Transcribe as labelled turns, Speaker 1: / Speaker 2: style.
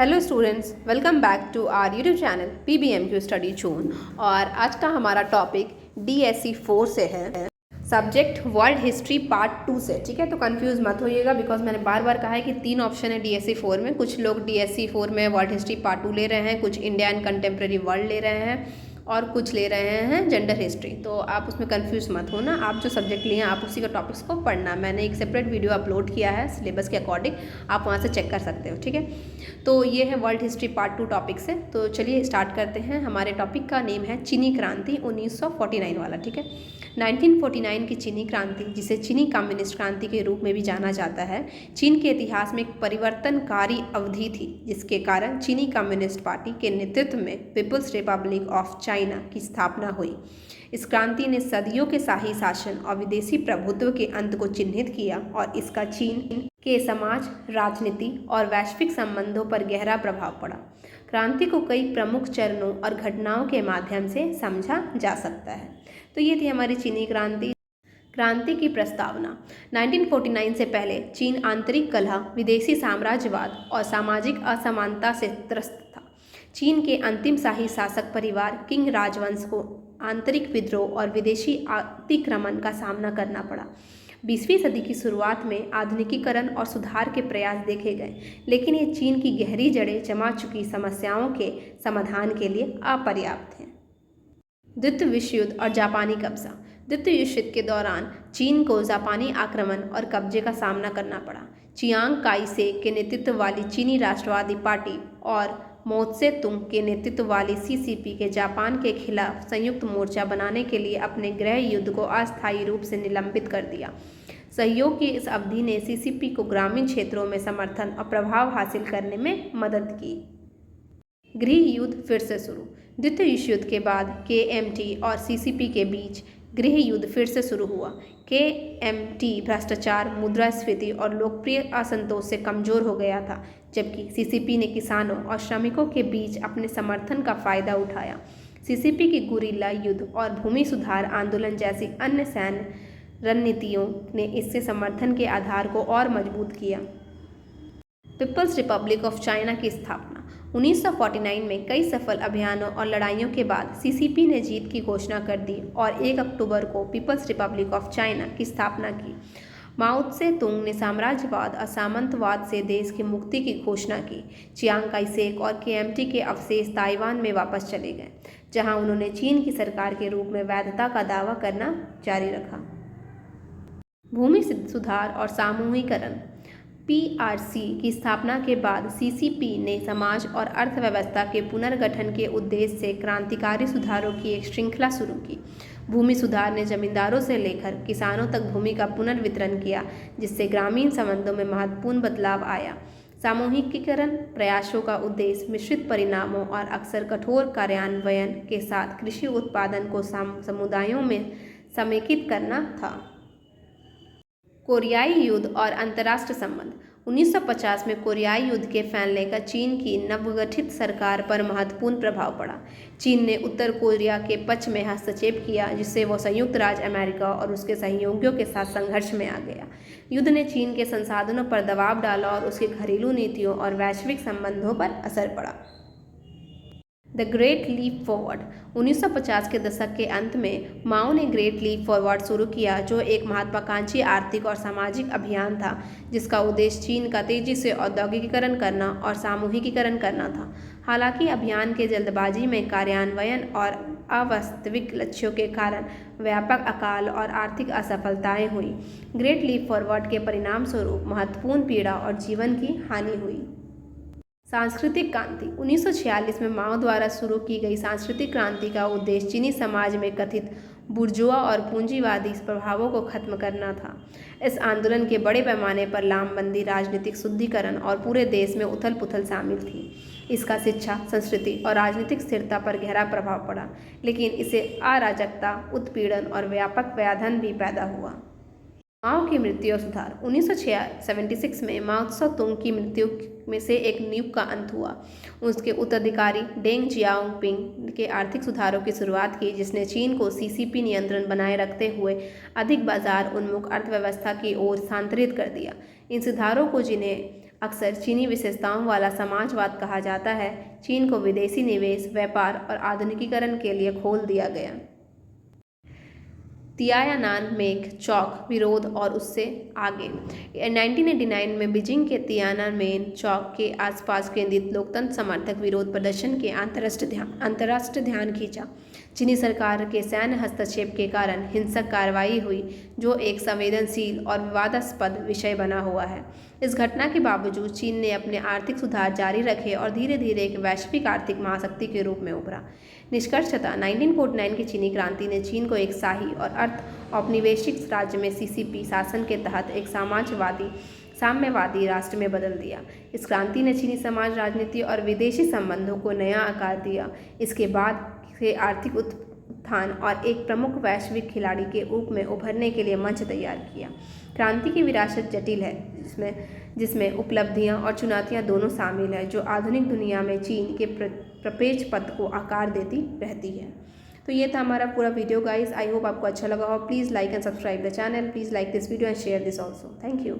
Speaker 1: Hello students, welcome back to our YouTube channel PBMQ study zone. और आज का हमारा टॉपिक DSC 4 से है, सब्जेक्ट वर्ल्ड हिस्ट्री पार्ट 2 से। ठीक है, तो कंफ्यूज मत होइएगा बिकॉज मैंने बार बार कहा है कि 3 ऑप्शन है DSC 4 में। कुछ लोग DSC 4 में वर्ल्ड हिस्ट्री पार्ट 2 ले रहे हैं, कुछ इंडिया एंड कंटेम्प्रेरी वर्ल्ड ले रहे हैं और कुछ ले रहे हैं जेंडर हिस्ट्री। तो आप उसमें कंफ्यूज मत होना, आप जो सब्जेक्ट लिए हैं आप उसी का टॉपिक्स को पढ़ना। मैंने एक सेपरेट वीडियो अपलोड किया है सिलेबस के अकॉर्डिंग, आप वहाँ से चेक कर सकते हो। ठीक है, तो ये है वर्ल्ड हिस्ट्री पार्ट 2 टॉपिक से। तो चलिए स्टार्ट करते हैं। हमारे टॉपिक का नेम है चीनी क्रांति 1949 वाला। ठीक है, 1949 की चीनी क्रांति, जिसे चीनी कम्युनिस्ट क्रांति के रूप में भी जाना जाता है, चीन के इतिहास में एक परिवर्तनकारी अवधि थी, जिसके कारण चीनी कम्युनिस्ट पार्टी के नेतृत्व में पीपल्स रिपब्लिक ऑफ चाइना की स्थापना हुई। इस क्रांति ने सदियों के शाही शासन और विदेशी प्रभुत्व के अंत को चिन्हित किया और इसका चीन के समाज, राजनीति और वैश्विक संबंधों पर गहरा प्रभाव पड़ा। क्रांति को कई प्रमुख चरणों और घटनाओं के माध्यम से समझा जा सकता है। तो ये थी हमारी चीनी क्रांति की प्रस्तावना। 1949 से पहले चीन आंतरिक कलह, विदेशी साम्राज्यवाद और सामाजिक असमानता से त्रस्त था। चीन के अंतिम शाही शासक परिवार किंग राजवंश को आंतरिक विद्रोह और विदेशी अतिक्रमण का सामना करना पड़ा। 20वीं सदी की शुरुआत में आधुनिकीकरण और सुधार के प्रयास देखे गए, लेकिन ये चीन की गहरी जड़ें जमा चुकी समस्याओं के समाधान के लिए अपर्याप्त हैं। द्वितीय विश्व युद्ध और जापानी कब्जा। द्वितीय विश्व युद्ध के दौरान चीन को जापानी आक्रमण और कब्जे का सामना करना पड़ा। चियांग काई शेक के नेतृत्व वाली चीनी राष्ट्रवादी पार्टी और मोत्से तुंग के नेतृत्व वाली CCP के जापान के खिलाफ संयुक्त मोर्चा बनाने के लिए अपने गृह युद्ध को अस्थायी रूप से निलंबित कर दिया। सहयोग की इस अवधि ने CCP को ग्रामीण क्षेत्रों में समर्थन और प्रभाव हासिल करने में मदद की। गृह युद्ध फिर से शुरू। द्वितीय विश्व युद्ध के बाद KMT और CCP के बीच गृह युद्ध फिर से शुरू हुआ। KMT भ्रष्टाचार, मुद्रास्फीति और लोकप्रिय असंतोष से कमजोर हो गया था, जबकि CCP ने किसानों और श्रमिकों के बीच अपने समर्थन का फायदा उठाया। CCP की गुरिल्ला युद्ध और भूमि सुधार आंदोलन जैसी अन्य सैन्य रणनीतियों ने इससे समर्थन के आधार को और मजबूत किया। पीपल्स रिपब्लिक ऑफ चाइना की स्थापना। 1949 में कई सफल अभियानों और लड़ाइयों के बाद CCP ने जीत की घोषणा कर दी और 1 अक्टूबर को पीपल्स रिपब्लिक ऑफ चाइना की स्थापना की। माओ त्से तुंग ने साम्राज्यवाद और सामंतवाद से देश की मुक्ति की घोषणा की। चियांग काई शेक और KMT के अवशेष ताइवान में वापस चले गए, जहां उन्होंने चीन की सरकार के रूप में वैधता का दावा करना जारी रखा। भूमि सुधार और सामूहिकरण। PRC की स्थापना के बाद CCP ने समाज और अर्थव्यवस्था के पुनर्गठन के उद्देश्य से क्रांतिकारी सुधारों की एक श्रृंखला शुरू की। भूमि सुधार ने जमींदारों से लेकर किसानों तक भूमि का पुनर्वितरण किया, जिससे ग्रामीण संबंधों में महत्वपूर्ण बदलाव आया। सामूहिकीकरण प्रयासों का उद्देश्य मिश्रित परिणामों और अक्सर कठोर कार्यान्वयन के साथ कृषि उत्पादन को समुदायों में समेकित करना था। कोरियाई युद्ध और अंतर्राष्ट्रीय संबंध। 1950 में कोरियाई युद्ध के फैलने का चीन की नवगठित सरकार पर महत्वपूर्ण प्रभाव पड़ा। चीन ने उत्तर कोरिया के पक्ष में हस्तक्षेप किया, जिससे वह संयुक्त राज्य अमेरिका और उसके सहयोगियों के साथ संघर्ष में आ गया। युद्ध ने चीन के संसाधनों पर दबाव डाला और उसकी घरेलू नीतियों और वैश्विक संबंधों पर असर पड़ा। The great leap forward. 1950 के दशक के अंत में माओ ने ग्रेट लीप फॉरवर्ड शुरू किया, जो एक महत्वाकांक्षी आर्थिक और सामाजिक अभियान था, जिसका उद्देश्य चीन का तेजी से औद्योगिकीकरण करना और सामूहिकीकरण करना था। हालांकि अभियान के जल्दबाजी में कार्यान्वयन और अवास्तविक लक्ष्यों के कारण व्यापक अकाल और आर्थिक असफलताएं हुई। ग्रेट लीप फॉरवर्ड के परिणाम स्वरूप महत्वपूर्ण पीड़ा और जीवन की हानि हुई। सांस्कृतिक क्रांति। 1946 में माओ द्वारा शुरू की गई सांस्कृतिक क्रांति का उद्देश्य चीनी समाज में कथित बुर्जुआ और पूंजीवादी प्रभावों को खत्म करना था। इस आंदोलन के बड़े पैमाने पर लामबंदी, राजनीतिक शुद्धिकरण और पूरे देश में उथल पुथल शामिल थी। इसका शिक्षा, संस्कृति और राजनीतिक स्थिरता पर गहरा प्रभाव पड़ा, लेकिन इससे अराजकता, उत्पीड़न और व्यापक व्याधन भी पैदा हुआ। माओ की मृत्यु और सुधार। 1976 में माओ त्से तुंग की मृत्यु में से एक युग का अंत हुआ। उसके उत्तराधिकारी डेंग जियाओपिंग के आर्थिक सुधारों की शुरुआत की, जिसने चीन को CCP नियंत्रण बनाए रखते हुए अधिक बाजार उन्मुख अर्थव्यवस्था की ओर स्थानांतरित कर दिया। इन सुधारों को, जिन्हें अक्सर चीनी विशेषताओं वाला समाजवाद कहा जाता है। चीन को विदेशी निवेश, व्यापार और आधुनिकीकरण के लिए खोल दिया गया। तियानानमेन चौक विरोध और उससे आगे 1989 में बीजिंग के तियानानमेन चौक के आसपास केंद्रित लोकतंत्र समर्थक विरोध प्रदर्शन के अंतर्राष्ट्रीय ध्यान खींचा। चीनी सरकार के सैन्य हस्तक्षेप के कारण हिंसक कार्रवाई हुई, जो एक संवेदनशील और विवादास्पद विषय बना हुआ है। इस घटना के बावजूद चीन ने अपने आर्थिक सुधार जारी रखे और धीरे धीरे एक वैश्विक आर्थिक महाशक्ति के रूप में उभरा। निष्कर्षतः 1949 की चीनी क्रांति ने चीन को एक शाही और अर्थ औपनिवेशिक राज्य में सीसीपी शासन के तहत एक साम्यवादी राष्ट्र में बदल दिया। इस क्रांति ने चीनी समाज, राजनीति और विदेशी संबंधों को नया आकार दिया। इसके बाद से आर्थिक उत्थान और एक प्रमुख वैश्विक खिलाड़ी के रूप में उभरने के लिए मंच तैयार किया। क्रांति की विरासत जटिल है, जिसमें उपलब्धियां और चुनौतियां दोनों शामिल है, जो आधुनिक दुनिया में चीन के प्रपेज पथ को आकार देती रहती है। तो ये था हमारा पूरा वीडियो गाइस। आई होप आपको अच्छा लगा हो। Please like and subscribe the channel. Please like this video and share this also. Thank you.